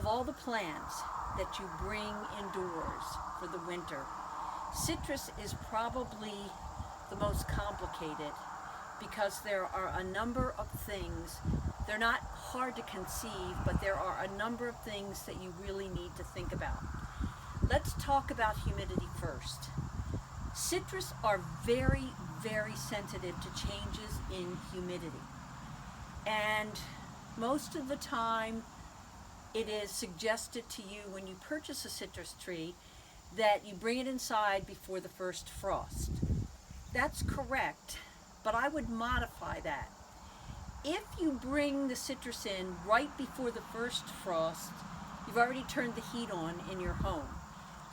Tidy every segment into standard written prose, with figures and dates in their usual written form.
of all the plants that you bring indoors for the winter, citrus is probably the most complicated because there are a number of things. They're not hard to conceive, but there are a number of things that you really need to think about. Let's talk about humidity first. Citrus are very, very sensitive to changes in humidity. And most of the time, it is suggested to you when you purchase a citrus tree that you bring it inside before the first frost. That's correct, but I would modify that. If you bring the citrus in right before the first frost, you've already turned the heat on in your home.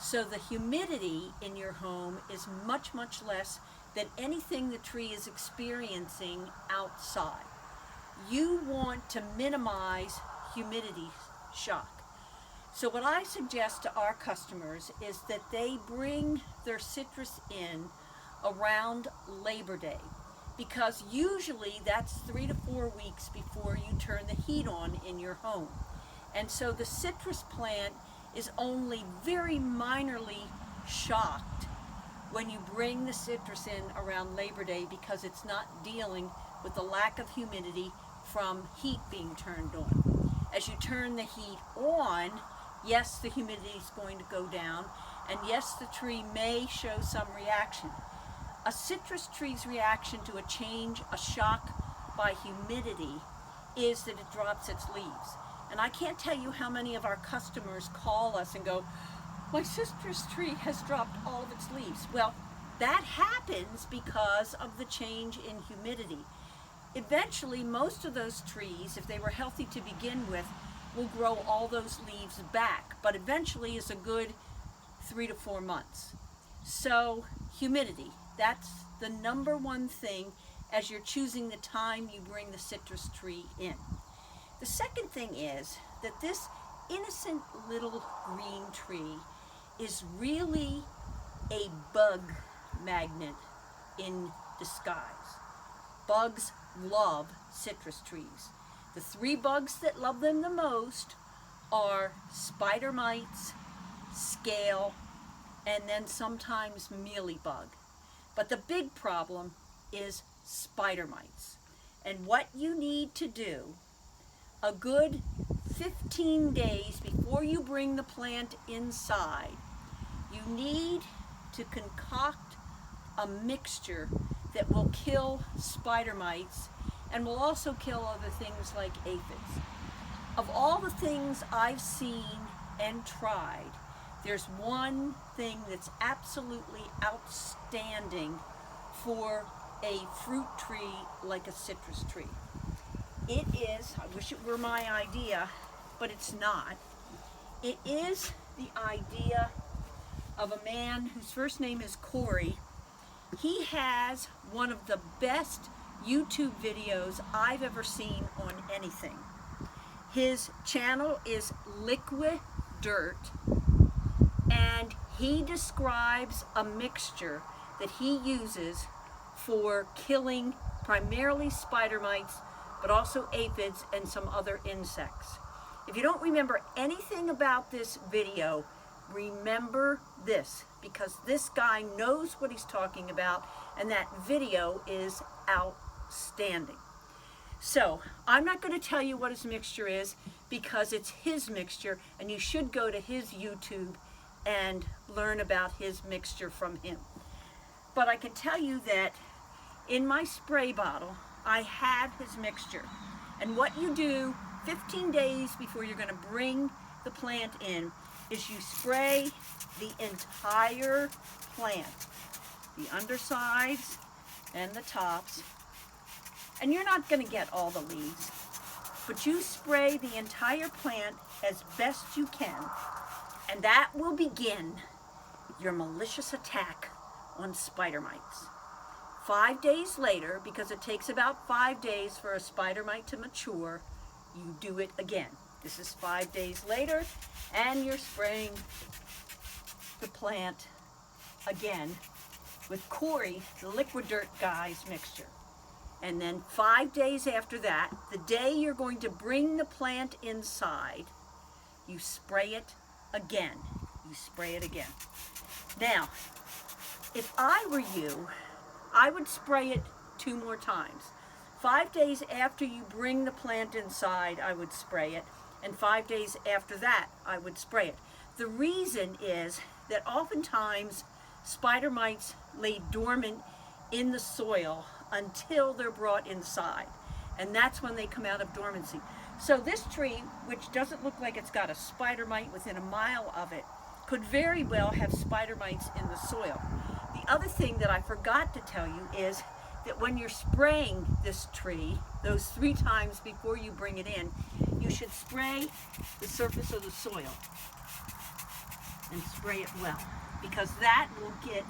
So the humidity in your home is much, much less than anything the tree is experiencing outside. You want to minimize humidity shock. So what I suggest to our customers is that they bring their citrus in around Labor Day, because usually that's 3 to 4 weeks before you turn the heat on in your home. And so the citrus plant is only very minorly shocked when you bring the citrus in around Labor Day, because it's not dealing with the lack of humidity from heat being turned on. As you turn the heat on, yes, the humidity is going to go down, and yes, the tree may show some reaction. A citrus tree's reaction to a change, a shock by humidity, is that it drops its leaves. And I can't tell you how many of our customers call us and go, my citrus tree has dropped all of its leaves. Well, that happens because of the change in humidity. Eventually, most of those trees, if they were healthy to begin with, will grow all those leaves back, but eventually is a good 3 to 4 months. So humidity, that's the number one thing as you're choosing the time you bring the citrus tree in. The second thing is that this innocent little green tree is really a bug magnet in disguise. Bugs love citrus trees. The 3 bugs that love them the most are spider mites, scale, and then sometimes mealybug. But the big problem is spider mites. And what you need to do, a good 15 days before you bring the plant inside, you need to concoct a mixture that will kill spider mites and will also kill other things like aphids. Of all the things I've seen and tried, there's one thing that's absolutely outstanding for a fruit tree like a citrus tree. It is, I wish it were my idea, but it's not. It is the idea of a man whose first name is Corey. He has one of the best YouTube videos I've ever seen on anything. His channel is Liquid Dirt, and he describes a mixture that he uses for killing primarily spider mites, but also aphids and some other insects. If you don't remember anything about this video, remember this, because this guy knows what he's talking about, and that video is outstanding. So I'm not going to tell you what his mixture is, because it's his mixture, and you should go to his YouTube and learn about his mixture from him. But I can tell you that in my spray bottle, I have his mixture. And what you do 15 days before you're going to bring the plant in is you spray the entire plant, the undersides and the tops. And you're not going to get all the leaves, but you spray the entire plant as best you can, and that will begin your malicious attack on spider mites. 5 days later, because it takes about 5 days for a spider mite to mature, you do it again. This is 5 days later, and you're spraying the plant again with Corey, the Liquid Dirt guy's mixture. And then 5 days after that, the day you're going to bring the plant inside, you spray it again. You spray it again. Now, if I were you, I would spray it 2 more times. 5 days after you bring the plant inside, I would spray it, and 5 days after that, I would spray it. The reason is that oftentimes spider mites lay dormant in the soil until they're brought inside, and that's when they come out of dormancy. So this tree, which doesn't look like it's got a spider mite within a mile of it, could very well have spider mites in the soil. The other thing that I forgot to tell you is that when you're spraying this tree, those 3 times before you bring it in, you should spray the surface of the soil and spray it well, because that will get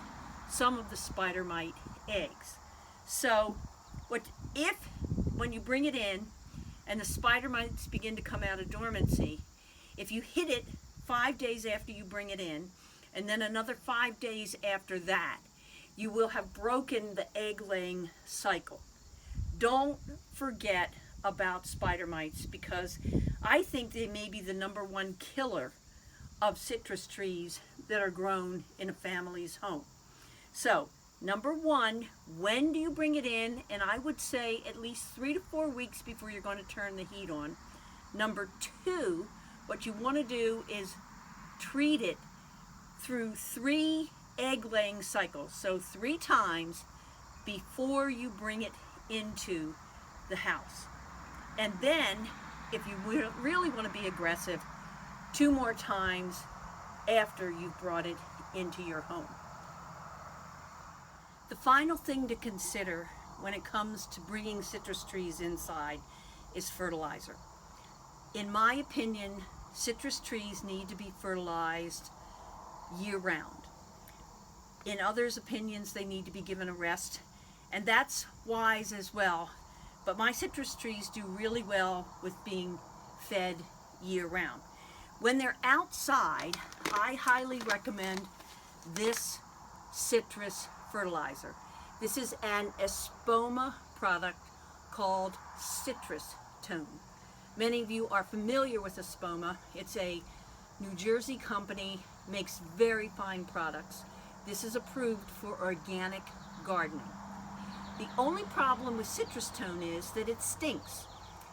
some of the spider mite eggs. So when you bring it in and the spider mites begin to come out of dormancy, if you hit it 5 days after you bring it in, and then another 5 days after that, you will have broken the egg-laying cycle. Don't forget about spider mites, because I think they may be the #1 killer of citrus trees that are grown in a family's home. So, #1, when do you bring it in? And I would say at least 3 to 4 weeks before you're going to turn the heat on. #2, what you want to do is treat it through 3 egg-laying cycles, so 3 times before you bring it into the house. And then, if you really want to be aggressive, 2 more times after you've brought it into your home. The final thing to consider when it comes to bringing citrus trees inside is fertilizer. In my opinion, citrus trees need to be fertilized year-round. In others' opinions, they need to be given a rest, and that's wise as well. But my citrus trees do really well with being fed year-round. When they're outside, I highly recommend this citrus fertilizer. This is an Espoma product called Citrus Tone. Many of you are familiar with Espoma. It's a New Jersey company, makes very fine products. This is approved for organic gardening. The only problem with Citrus Tone is that it stinks.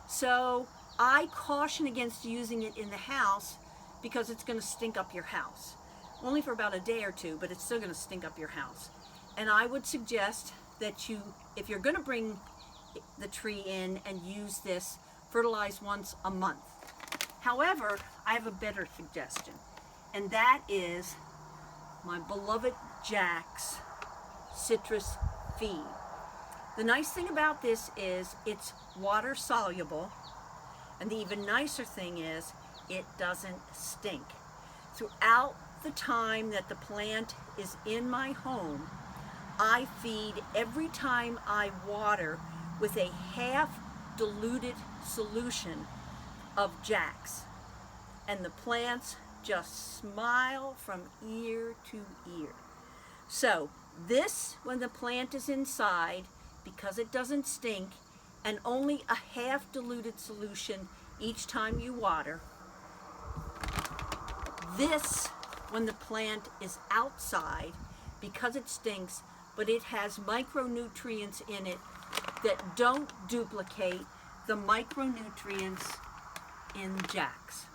So I caution against using it in the house, because it's going to stink up your house. Only for about a day or 2, but it's still going to stink up your house. And I would suggest that you, if you're going to bring the tree in and use this, fertilize once a month. However, I have a better suggestion, and that is my beloved Jack's Citrus Feed. The nice thing about this is it's water soluble, and the even nicer thing is it doesn't stink. Throughout the time that the plant is in my home, I feed every time I water with a half diluted solution of Jack's, and the plants just smile from ear to ear. So this, when the plant is inside, because it doesn't stink, and only a half diluted solution each time you water. This, when the plant is outside, because it stinks, but it has micronutrients in it that don't duplicate the micronutrients in Jack's.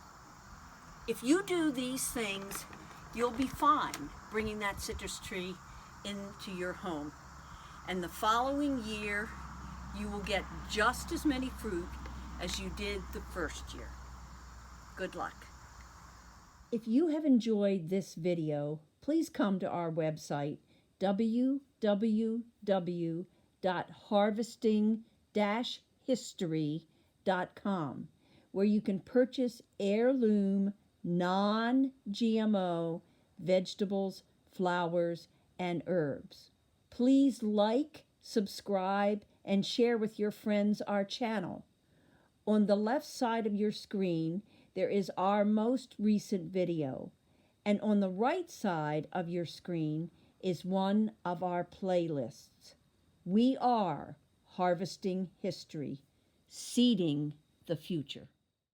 If you do these things, you'll be fine bringing that citrus tree into your home. And the following year, you will get just as many fruit as you did the first year. Good luck. If you have enjoyed this video, please come to our website, www.harvesting-history.com, where you can purchase heirloom, non-GMO vegetables, flowers, and herbs. Please like, subscribe, and share with your friends our channel. On the left side of your screen, there is our most recent video, and on the right side of your screen is one of our playlists. We are Harvesting History, seeding the future.